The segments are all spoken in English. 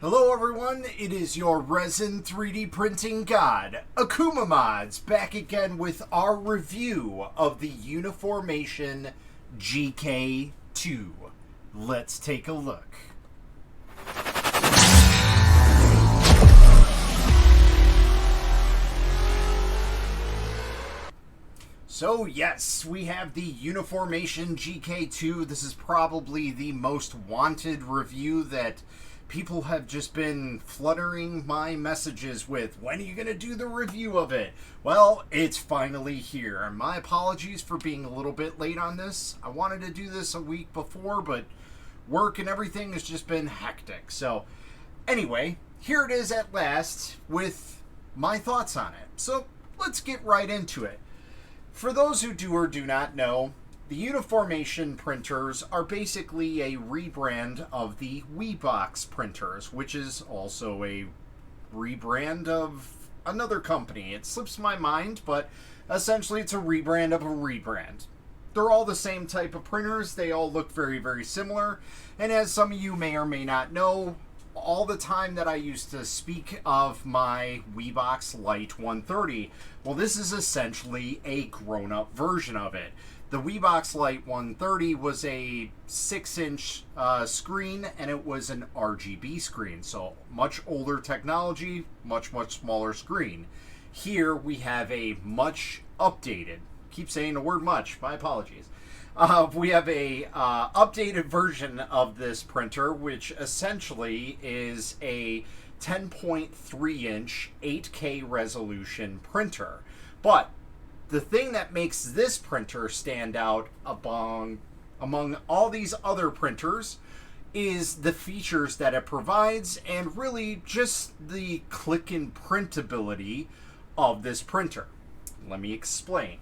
Hello everyone, it is your resin 3D printing god, Akuma Mods, back again with our review of the Uniformation GK Two. Let's take a look. So yes, we have the Uniformation GK Two. This is probably the most wanted review that people have just been fluttering my messages with. When are you going to do the review of it? Well, it's finally here. And my apologies for being a little bit late on this. I wanted to do this a week before, but work and everything has just been hectic. So anyway, here it is at last with my thoughts on it. So let's get right into it. For those who do or do not know, the Uniformation printers are basically a rebrand of the WeBox printers, which is also a rebrand of another company. It slips my mind, but essentially it's a rebrand of a rebrand. They're all the same type of printers. They all look very, very similar. And as some of you may or may not know, all the time that I used to speak of my WeBox Lite 130, well, this is essentially a grown-up version of it. The WeBox Lite 130 was a 6-inch screen, and it was an RGB screen, so much older technology, much smaller screen. Here we have a much updated, keep saying the word much, my apologies. We have a updated version of this printer, which essentially is a 10.3-inch 8K resolution printer. But the thing that makes this printer stand out among all these other printers is the features that it provides, and really just the click and printability of this printer. Let me explain.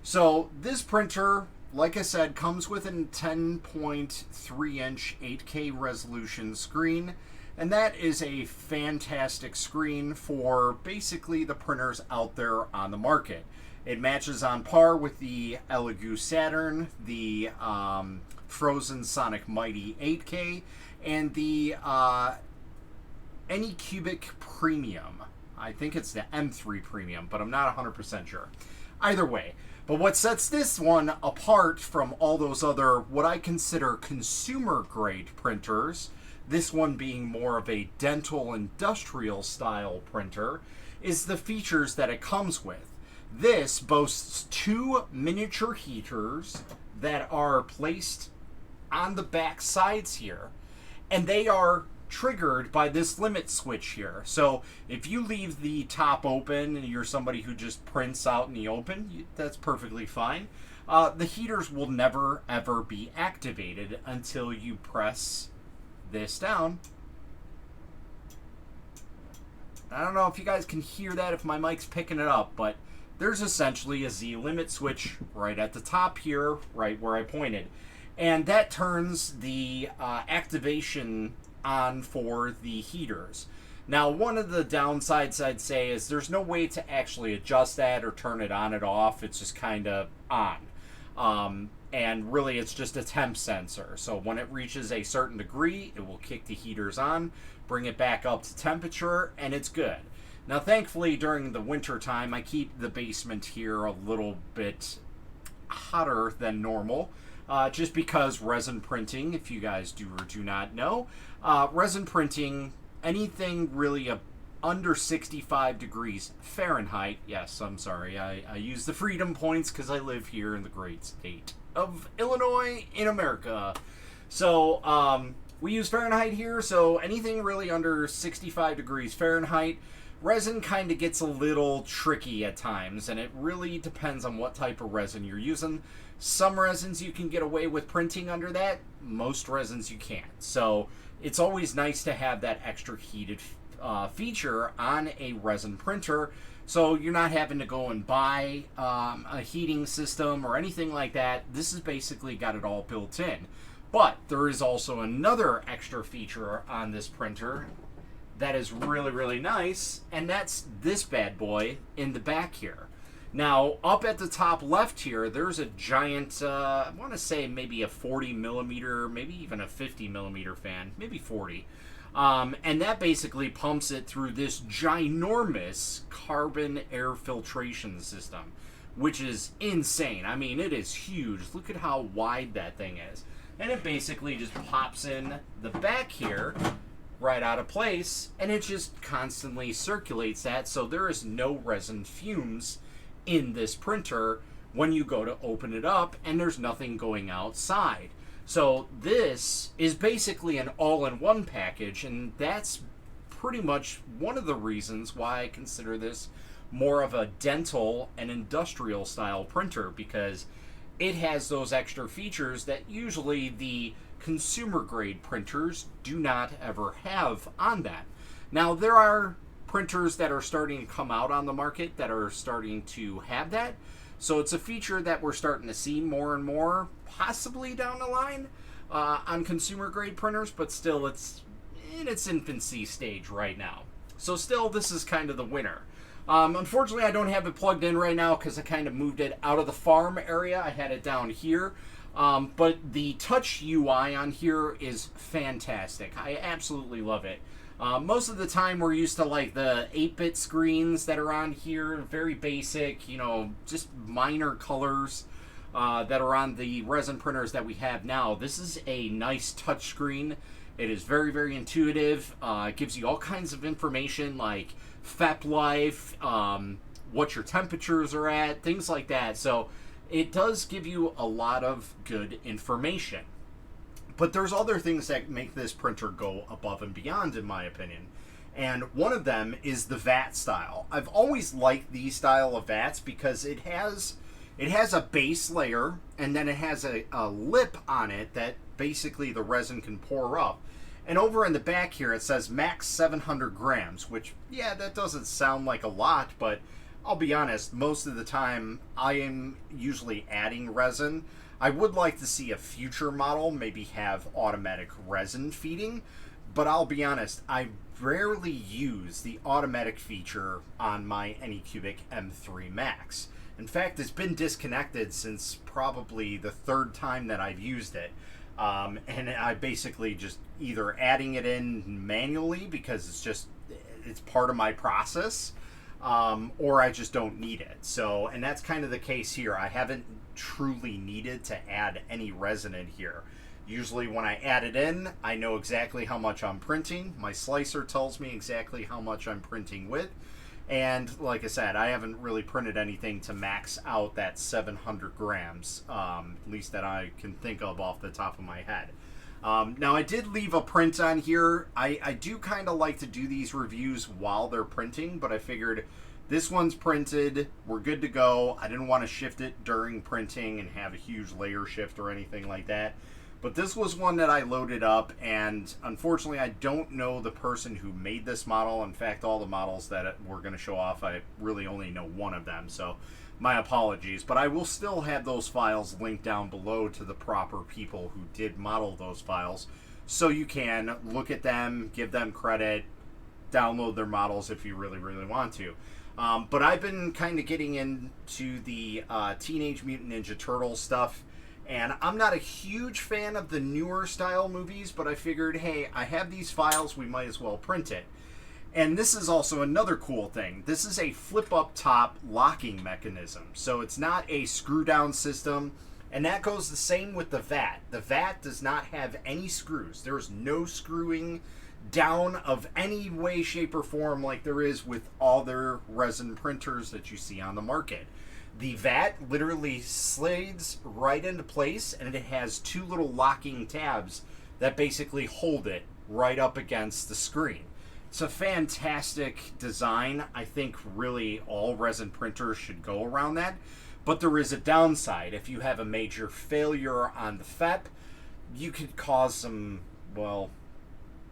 So this printer, like I said, comes with a 10.3-inch 8K resolution screen, and that is a fantastic screen for basically the printers out there on the market. It matches on par with the Elegoo Saturn, the Frozen Sonic Mighty 8K, and the Anycubic Premium. I think it's the M3 Premium, but I'm not 100% sure. Either way, but what sets this one apart from all those other, what I consider consumer-grade printers, this one being more of a dental industrial style printer, is the features that it comes with. This boasts two miniature heaters that are placed on the back sides here, and they are triggered by this limit switch here. So if you leave the top open and you're somebody who just prints out in the open, that's perfectly fine. The heaters will never ever be activated until you press this down. I don't know if you guys can hear that, if my mic's picking it up, but there's essentially a Z limit switch right at the top here, right where I pointed. And that turns the activation on for the heaters. Now, one of the downsides I'd say is there's no way to actually adjust that or turn it on and off. It's just kind of on. And really it's just a temp sensor. So when it reaches a certain degree, it will kick the heaters on, bring it back up to temperature, and it's good. Now, thankfully, during the winter time, I keep the basement here a little bit hotter than normal, just because resin printing, if you guys do or do not know, resin printing, anything really under 65 degrees Fahrenheit, yes, I'm sorry, I use the freedom points because I live here in the great state of Illinois in America. So, we use Fahrenheit here, so anything really under 65 degrees Fahrenheit, resin kind of gets a little tricky at times, and it really depends on what type of resin you're using. Some resins you can get away with printing under that, most resins you can't. So it's always nice to have that extra heated feature on a resin printer, so you're not having to go and buy a heating system or anything like that. This has basically got it all built in. But there is also another extra feature on this printer that is really, really nice, and that's this bad boy in the back here. Now, up at the top left here, there's a giant, I want to say maybe a 40 millimeter, maybe even a 50 millimeter fan, maybe 40. And that basically pumps it through this ginormous carbon air filtration system, which is insane. I mean, it is huge. Look at how wide that thing is. And it basically just pops in the back here, right out of place, and it just constantly circulates that, so there is no resin fumes in this printer when you go to open it up, and there's nothing going outside. So this is basically an all-in-one package, and that's pretty much one of the reasons why I consider this more of a dental and industrial style printer, because it has those extra features that usually the consumer grade printers do not ever have on that. Now, there are printers that are starting to come out on the market that are starting to have that, so it's a feature that we're starting to see more and more, possibly down the line, on consumer grade printers, but still it's in its infancy stage right now. So still, this is kind of the winner. Unfortunately, I don't have it plugged in right now because I kind of moved it out of the farm area. I had it down here. But the touch UI on here is fantastic. I absolutely love it. Most of the time we're used to like the 8-bit screens that are on here, very basic, you know, just minor colors that are on the resin printers that we have now. This is a nice touch screen. It is very, very intuitive. It gives you all kinds of information like FEP life, what your temperatures are at, things like that. So it does give you a lot of good information. But there's other things that make this printer go above and beyond, in my opinion. And one of them is the vat style. I've always liked these style of vats because it has a base layer, and then it has a lip on it that basically the resin can pour up. And over in the back here it says max 700 grams, which, yeah, that doesn't sound like a lot, but I'll be honest, most of the time I am usually adding resin. I would like to see a future model maybe have automatic resin feeding, but I'll be honest, I rarely use the automatic feature on my Anycubic M3 Max. In fact, it's been disconnected since probably the third time that I've used it. And I basically just either adding it in manually because it's part of my process, or I just don't need it. So, and that's kind of the case here. I haven't truly needed to add any resin in here. Usually when I add it in, I know exactly how much I'm printing. My slicer tells me exactly how much I'm printing with. And like I said, I haven't really printed anything to max out that 700 grams, at least that I can think of off the top of my head. Now, I did leave a print on here. I do kind of like to do these reviews while they're printing, but I figured this one's printed, we're good to go. I didn't want to shift it during printing and have a huge layer shift or anything like that. But this was one that I loaded up, and unfortunately I don't know the person who made this model. In fact, all the models that we're going to show off, I really only know one of them, so my apologies. But I will still have those files linked down below to the proper people who did model those files, so you can look at them, give them credit, download their models if you really, really want to. But I've been kind of getting into the Teenage Mutant Ninja Turtles stuff. And I'm not a huge fan of the newer style movies, but I figured, hey, I have these files, we might as well print it. And this is also another cool thing. This is a flip-up top locking mechanism. So it's not a screw-down system, and that goes the same with the vat. The vat does not have any screws. There's no screwing down of any way, shape, or form like there is with other resin printers that you see on the market. The vat literally slides right into place, and it has two little locking tabs that basically hold it right up against the screen. It's a fantastic design. I think really all resin printers should go around that. But there is a downside. If you have a major failure on the FEP, you could cause some, well,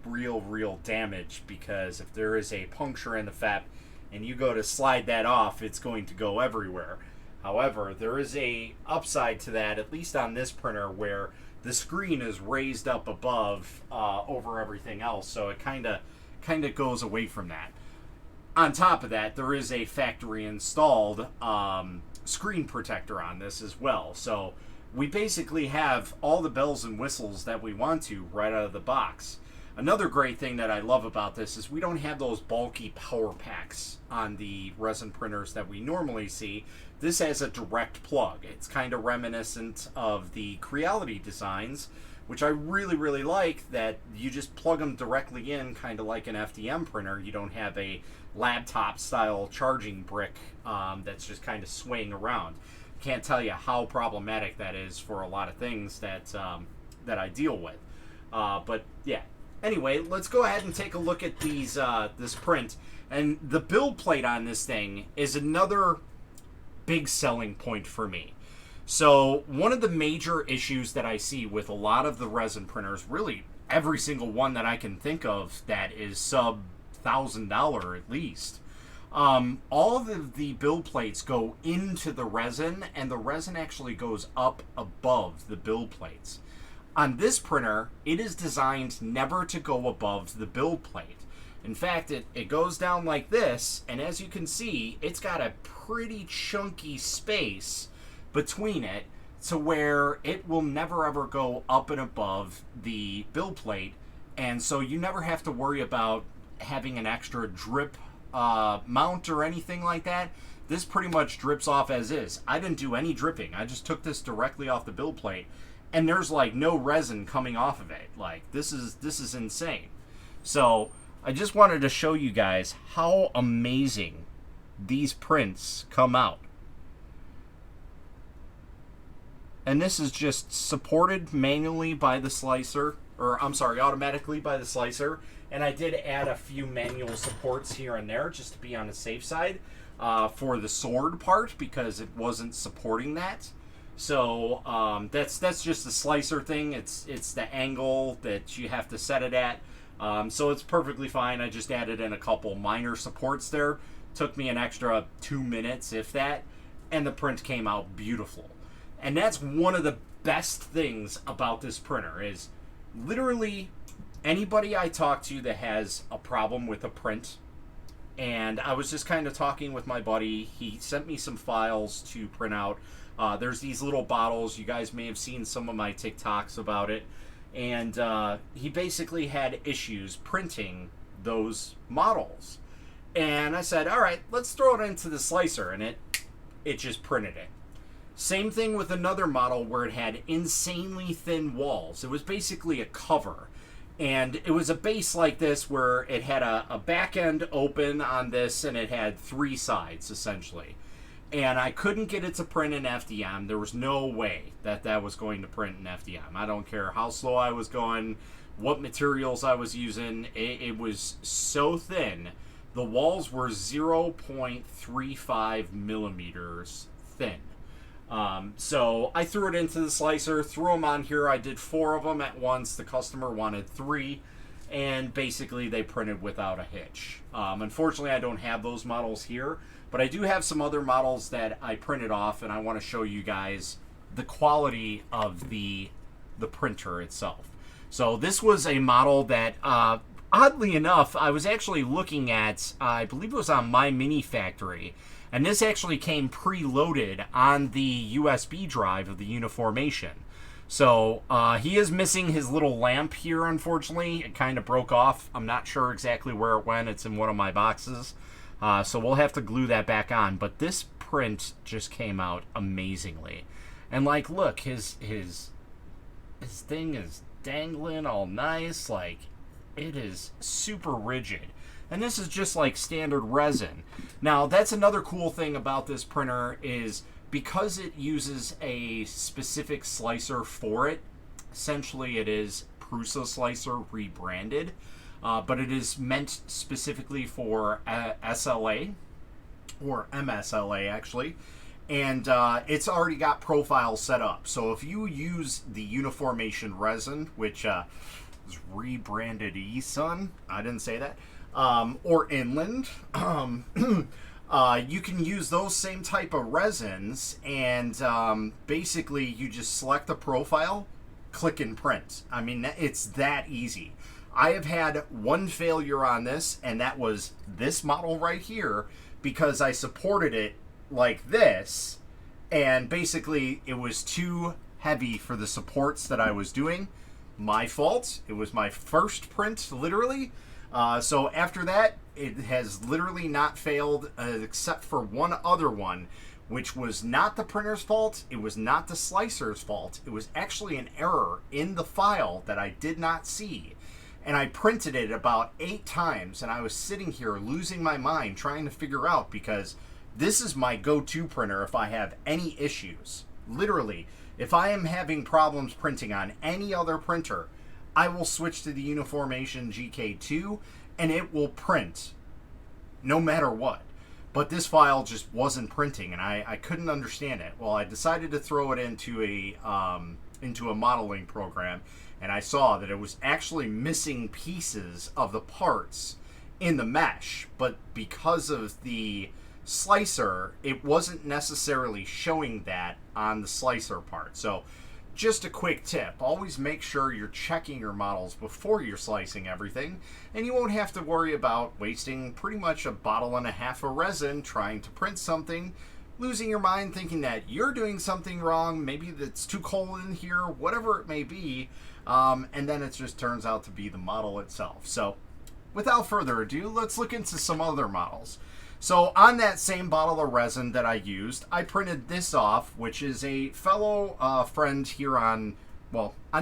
real damage, because if there is a puncture in the FEP and you go to slide that off, it's going to go everywhere. However, there is a upside to that, at least on this printer, where the screen is raised up above over everything else, so it kind of goes away from that. On top of that, there is a factory installed screen protector on this as well, so we basically have all the bells and whistles that we want to right out of the box. Another great thing that I love about this is we don't have those bulky power packs on the resin printers that we normally see. This has a direct plug. It's kind of reminiscent of the Creality designs, which I really, really like, that you just plug them directly in, kind of like an FDM printer. You don't have a laptop-style charging brick that's just kind of swaying around. Can't tell you how problematic that is for a lot of things that that I deal with. But yeah. Anyway, let's go ahead and take a look at these this print. And the build plate on this thing is another big selling point for me. So one of the major issues that I see with a lot of the resin printers, really every single one that I can think of that is sub $1,000 at least, all of the build plates go into the resin, and the resin actually goes up above the build plates. On this printer, it is designed never to go above the build plate. In fact, it goes down like this, and as you can see, it's got a pretty chunky space between it to where it will never ever go up and above the build plate, and so you never have to worry about having an extra drip mount or anything like that. This pretty much drips off as is. I didn't do any dripping. I just took this directly off the build plate, and there's like no resin coming off of it. Like, this is insane. So I just wanted to show you guys how amazing these prints come out. And this is just supported manually by the slicer, or I'm sorry, automatically by the slicer. And I did add a few manual supports here and there just to be on the safe side for the sword part, because it wasn't supporting that. So that's just the slicer thing. It's the angle that you have to set it at. So it's perfectly fine. I just added in a couple minor supports there. Took me an extra 2 minutes, if that, and the print came out beautiful. And that's one of the best things about this printer, is literally anybody I talk to that has a problem with a print, and I was just kind of talking with my buddy. He sent me some files to print out. There's these little bottles. You guys may have seen some of my TikToks about it. And he basically had issues printing those models. And I said, all right, let's throw it into the slicer. And it just printed it. Same thing with another model where it had insanely thin walls. It was basically a cover. And it was a base like this where it had a back end open on this, and it had 3 sides, essentially. And I couldn't get it to print in FDM. There was no way that was going to print in FDM. I don't care how slow I was going, what materials I was using. It was so thin. The walls were 0.35 millimeters thin. So I threw it into the slicer, threw them on here. I did 4 of them at once. The customer wanted 3. And basically they printed without a hitch. Unfortunately, I don't have those models here. But I do have some other models that I printed off, and I want to show you guys the quality of the printer itself. So this was a model that, oddly enough, I was actually looking at, I believe it was on My Mini Factory, and this actually came preloaded on the USB drive of the Uniformation. So he is missing his little lamp here, unfortunately. It kind of broke off. I'm not sure exactly where it went. It's in one of my boxes. So we'll have to glue that back on. But this print just came out amazingly. And like, look, his thing is dangling all nice. Like, it is super rigid. And this is just like standard resin. Now, that's another cool thing about this printer, is because it uses a specific slicer for it. Essentially, it is Prusa Slicer rebranded. But it is meant specifically for SLA, or MSLA actually, and it's already got profiles set up. So if you use the Uniformation resin, which is rebranded eSun, I didn't say that, or Inland, you can use those same type of resins, and basically you just select the profile, click and print. I mean, it's that easy. I have had one failure on this, and that was this model right here, because I supported it like this, and basically it was too heavy for the supports that I was doing. my fault. It was my first print, literally. So after that, it has literally not failed, except for one other one, which was not the printer's fault. It was not the slicer's fault. It was actually an error in the file that I did not see. And I printed it about 8 times, and I was sitting here losing my mind trying to figure out, because this is my go-to printer if I have any issues. Literally, if I am having problems printing on any other printer, I will switch to the Uniformation GK Two, and it will print no matter what. But this file just wasn't printing, and I couldn't understand it. Well, I decided to throw it into a modeling program, and I saw that it was actually missing pieces of the parts in the mesh, but because of the slicer, it wasn't necessarily showing that on the slicer part. So just a quick tip, always make sure you're checking your models before you're slicing everything, and you won't have to worry about wasting pretty much 1.5 bottles of resin trying to print something, losing your mind thinking that you're doing something wrong, maybe that's too cold in here, whatever it may be, and then it just turns out to be the model itself. So without further ado, let's look into some other models. So on that same bottle of resin that I used, I printed this off, which is a fellow friend here on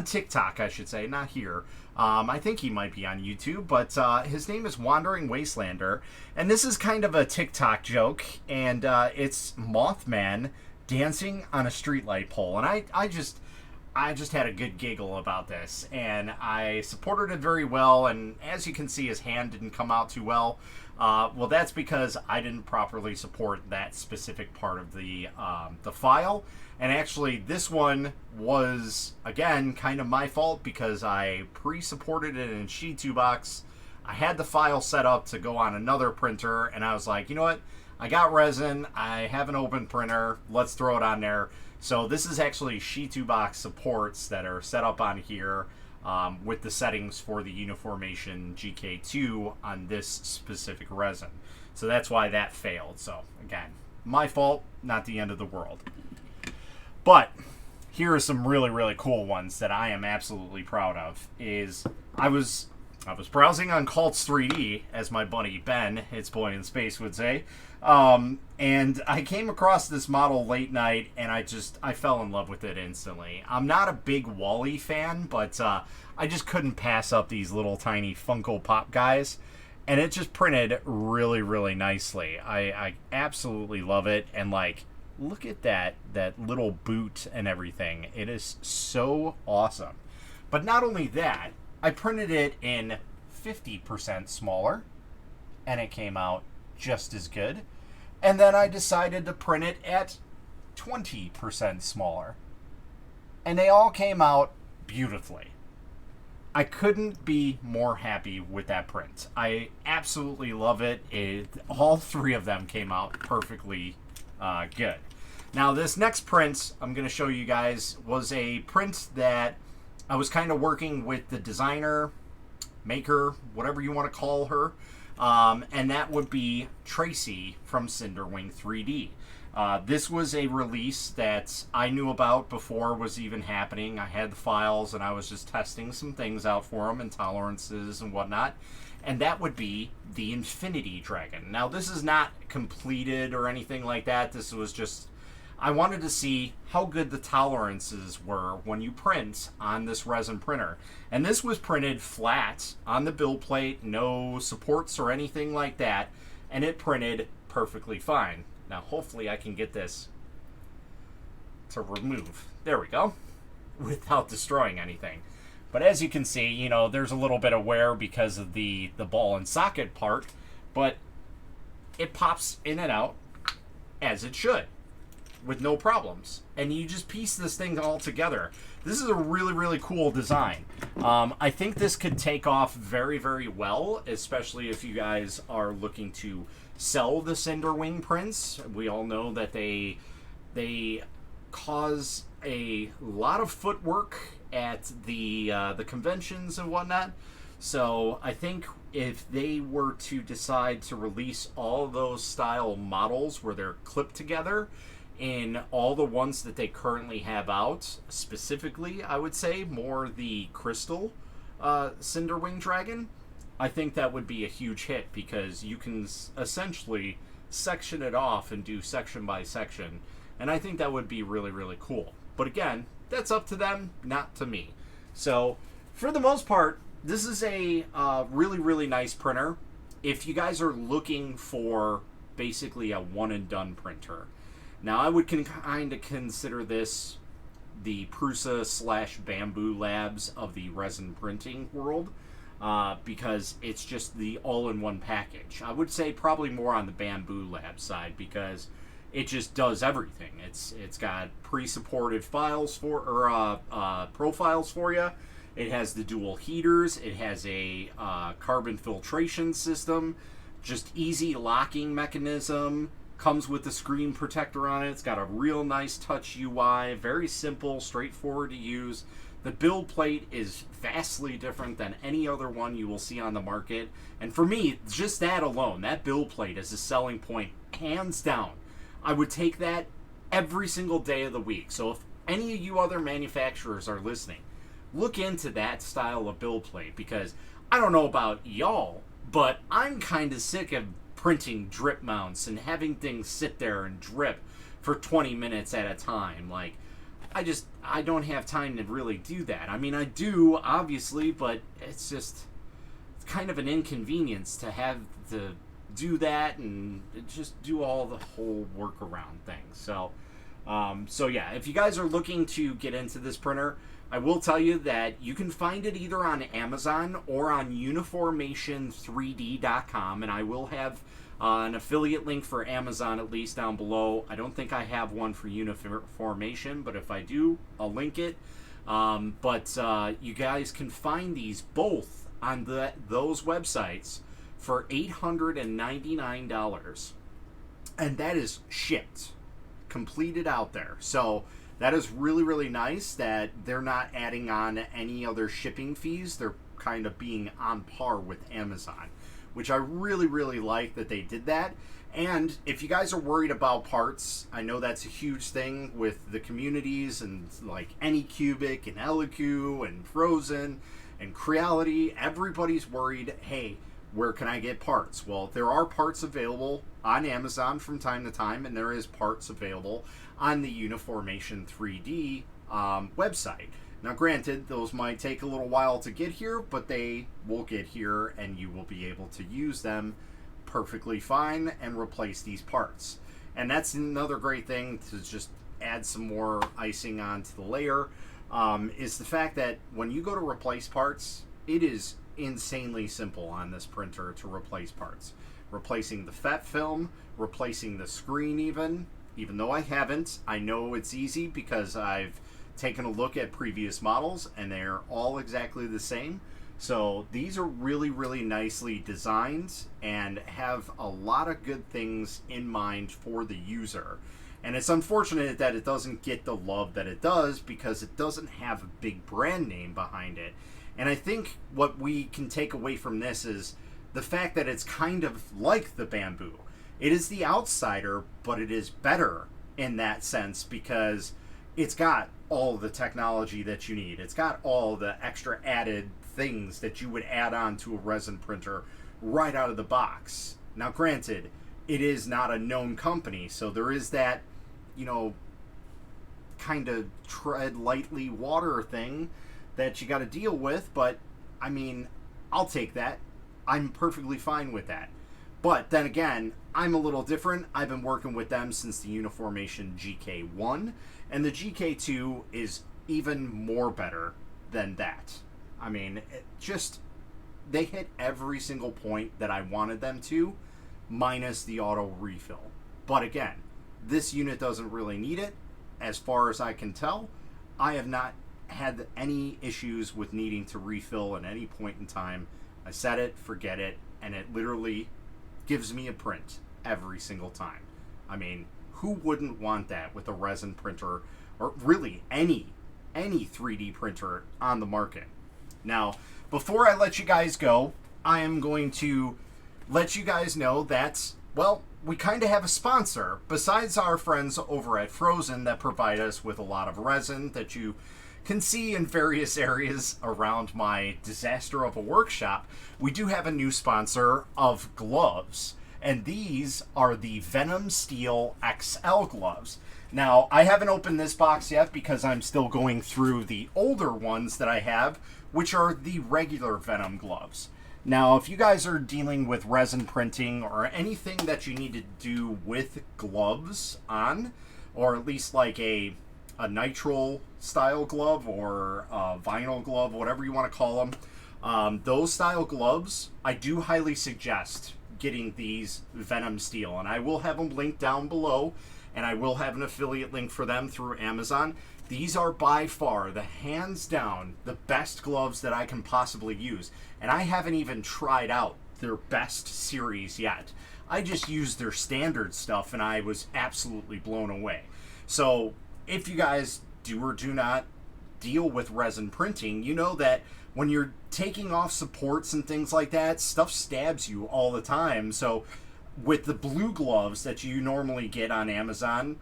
TikTok, I should say, not here. I think he might be on YouTube, but his name is Wandering Wastelander, and this is kind of a TikTok joke, and it's Mothman dancing on a streetlight pole, and I just had a good giggle about this, and I supported it very well, and as you can see, his hand didn't come out too well. Well, that's because I didn't properly support that specific part of the file. And actually, this one was, again, kind of my fault because I pre-supported it in Sheet2Box. I had the file set up to go on another printer, and I was like, you know what? I got resin. I have an open printer. Let's throw it on there. So this is actually Sheet2Box supports that are set up on here. With the settings for the Uniformation GK2 on this specific resin. So that's why that failed. So again, my fault, not the end of the world. But here are some really, really cool ones that I am absolutely proud of. I was browsing on Cults 3D, as my buddy Ben, its boy in space, would say. And I came across this model late night, and I fell in love with it instantly. I'm not a big Wall-E fan, but I just couldn't pass up these little tiny Funko Pop guys. And it just printed really, really nicely. I absolutely love it. And like, look at that little boot and everything. It is so awesome. But not only that, I printed it in 50% smaller, and it came out just as good. And then I decided to print it at 20% smaller, and they all came out beautifully. I couldn't be more happy with that print. I absolutely love it. All 3 of them came out perfectly good. Now this next print I'm going to show you guys was a print that I was kind of working with the designer, maker, whatever you want to call her, and that would be Tracy from Cinderwing 3D. This was a release that I knew about before it was even happening. I had the files, and I was just testing some things out for them and tolerances and whatnot. And that would be the Infinity Dragon. Now, this is not completed or anything like that. This was just, I wanted to see how good the tolerances were when you print on this resin printer. And this was printed flat on the build plate, no supports or anything like that, and it printed perfectly fine. Now hopefully I can get this to remove. There we go. Without destroying anything. But as you can see, you know, there's a little bit of wear because of the ball and socket part, but it pops in and out as it should, with no problems. And you just piece this thing all together. This is a really, really cool design. I think this could take off very, very well, especially if you guys are looking to sell the Cinderwing prints. We all know that they cause a lot of footwork at the conventions and whatnot. So I think if they were to decide to release all those style models where they're clipped together in all the ones that they currently have out. Specifically, I would say more the Crystal Cinderwing Dragon. I think that would be a huge hit because you can essentially section it off and do section by section, and I think that would be really, really cool. But again, that's up to them, not to me. So, for the most part, this is a really, really nice printer. If you guys are looking for basically a one-and-done printer, now I would kind of consider this the Prusa / Bamboo Labs of the resin printing world, because it's just the all-in-one package. I would say probably more on the Bamboo Lab side because it just does everything. It's got pre-supported files profiles for you. It has the dual heaters. It has a carbon filtration system, just easy locking mechanism. Comes with the screen protector on it. It's got a real nice touch UI, very simple, straightforward to use. The build plate is vastly different than any other one you will see on the market. And for me, just that alone, that build plate is a selling point, hands down. I would take that every single day of the week. So if any of you other manufacturers are listening, look into that style of build plate, because I don't know about y'all, but I'm kind of sick of printing drip mounts and having things sit there and drip for 20 minutes at a time. Like, I don't have time to really do that. I mean, I do, obviously, but it's kind of an inconvenience to have to do that and just do all the whole workaround things. So yeah, if you guys are looking to get into this printer, I will tell you that you can find it either on Amazon or on Uniformation3D.com, and I will have an affiliate link for Amazon at least down below. I don't think I have one for Uniformation, but if I do, I'll link it. But you guys can find these both on those websites for $899, and that is shipped, completed out there. So that is really, really nice that they're not adding on any other shipping fees. They're kind of being on par with Amazon, which I really, really like that they did that. And if you guys are worried about parts, I know that's a huge thing with the communities and like Anycubic and Elicu and Frozen and Creality. Everybody's worried, hey, where can I get parts? Well, there are parts available on Amazon from time to time, and there is parts available on the Uniformation 3D website. Now, granted, those might take a little while to get here, but they will get here, and you will be able to use them perfectly fine and replace these parts. And that's another great thing to just add some more icing onto the layer, is the fact that when you go to replace parts, it is insanely simple on this printer to replace parts. Replacing the FET film, replacing the screen even though I haven't. I know it's easy because I've taken a look at previous models and they're all exactly the same. So these are really, really nicely designed and have a lot of good things in mind for the user. And it's unfortunate that it doesn't get the love that it does because it doesn't have a big brand name behind it. And I think what we can take away from this is the fact that it's kind of like the Bamboo. It is the outsider, but it is better in that sense because it's got all the technology that you need. It's got all the extra added things that you would add on to a resin printer right out of the box. Now, granted, it is not a known company, so there is that, kind of tread lightly water thing that you got to deal with, but I mean, I'll take that. I'm perfectly fine with that. But then again, I'm a little different. I've been working with them since the Uniformation GK1, and the GK2 is even more better than that. I mean, they hit every single point that I wanted them to, minus the auto refill. But again, this unit doesn't really need it. As far as I can tell, I have not had any issues with needing to refill at any point in time. I set it, forget it, and it literally gives me a print every single time. I mean, who wouldn't want that with a resin printer, or really any 3D printer on the market? Now, before I let you guys go, I am going to let you guys know that Well, we kind of have a sponsor besides our friends over at Frozen that provide us with a lot of resin that you can see in various areas around my disaster of a workshop. We do have a new sponsor of gloves, and these are the Venom Steel XL gloves. Now, I haven't opened this box yet because I'm still going through the older ones that I have, which are the regular Venom gloves. Now, if you guys are dealing with resin printing or anything that you need to do with gloves on, or at least like a nitrile style glove or a vinyl glove, whatever you want to call them, those style gloves, I do highly suggest getting these Venom Steel. And I will have them linked down below, and I will have an affiliate link for them through Amazon. These are by far the hands down the best gloves that I can possibly use. And I haven't even tried out their best series yet. I just used their standard stuff and I was absolutely blown away. So if you guys do or do not deal with resin printing, you know that when you're taking off supports and things like that, stuff stabs you all the time. So with the blue gloves that you normally get on Amazon,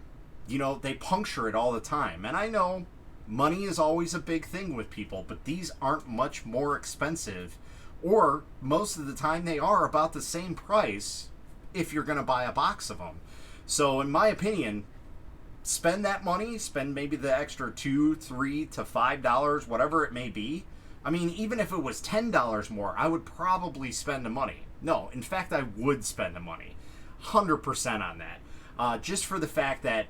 you know, they puncture it all the time. And I know money is always a big thing with people, but these aren't much more expensive, or most of the time they are about the same price if you're going to buy a box of them. So in my opinion, spend that money, spend maybe the extra $2, $3 to $5, whatever it may be. I mean, even if it was $10 more, I would probably spend the money. No, in fact, I would spend the money. 100% on that. Just for the fact that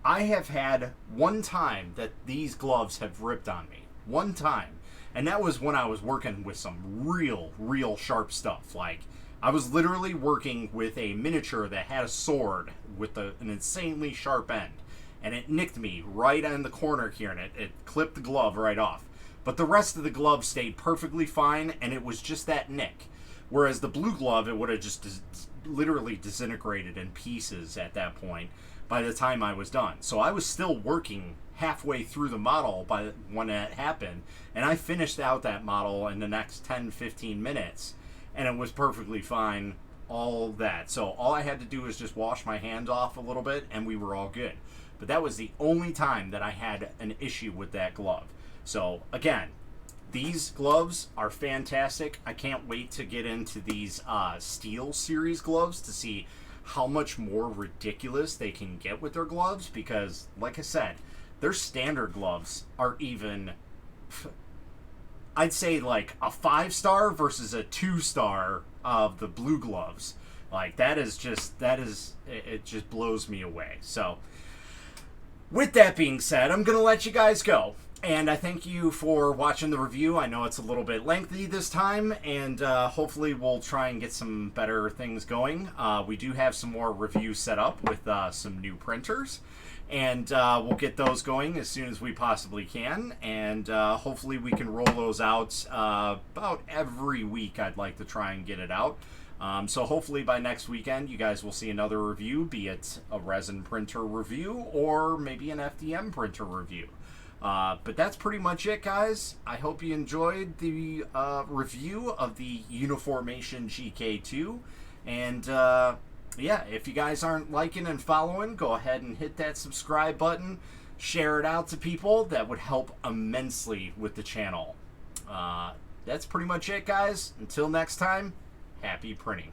I have had one time that these gloves have ripped on me. One time. And that was when I was working with some real sharp stuff. Like, I was literally working with a miniature that had a sword with an insanely sharp end. And it nicked me right on the corner here, and it clipped the glove right off. But the rest of the glove stayed perfectly fine, and it was just that nick. Whereas the blue glove, it would have just literally disintegrated in pieces at that point by the time I was done. So I was still working halfway through the model when that happened, and I finished out that model in the next 10-15 minutes, and it was perfectly fine, all that. So all I had to do was just wash my hands off a little bit, and we were all good. But that was the only time that I had an issue with that glove. So again, these gloves are fantastic. I can't wait to get into these Steel series gloves to see how much more ridiculous they can get with their gloves, because like I said, their standard gloves are even, I'd say like a 5-star versus a 2-star of the blue gloves. Like it just blows me away. So with that being said, I'm gonna let you guys go. And I thank you for watching the review. I know it's a little bit lengthy this time, and hopefully we'll try and get some better things going. We do have some more reviews set up with some new printers, and we'll get those going as soon as we possibly can. And hopefully we can roll those out about every week. I'd like to try and get it out. So hopefully by next weekend you guys will see another review, be it a resin printer review or maybe an FDM printer review. But that's pretty much it, guys. I hope you enjoyed the review of the Uniformation GK Two. And yeah, if you guys aren't liking and following, go ahead and hit that subscribe button. Share it out to people. That would help immensely with the channel. That's pretty much it, guys. Until next time, happy printing.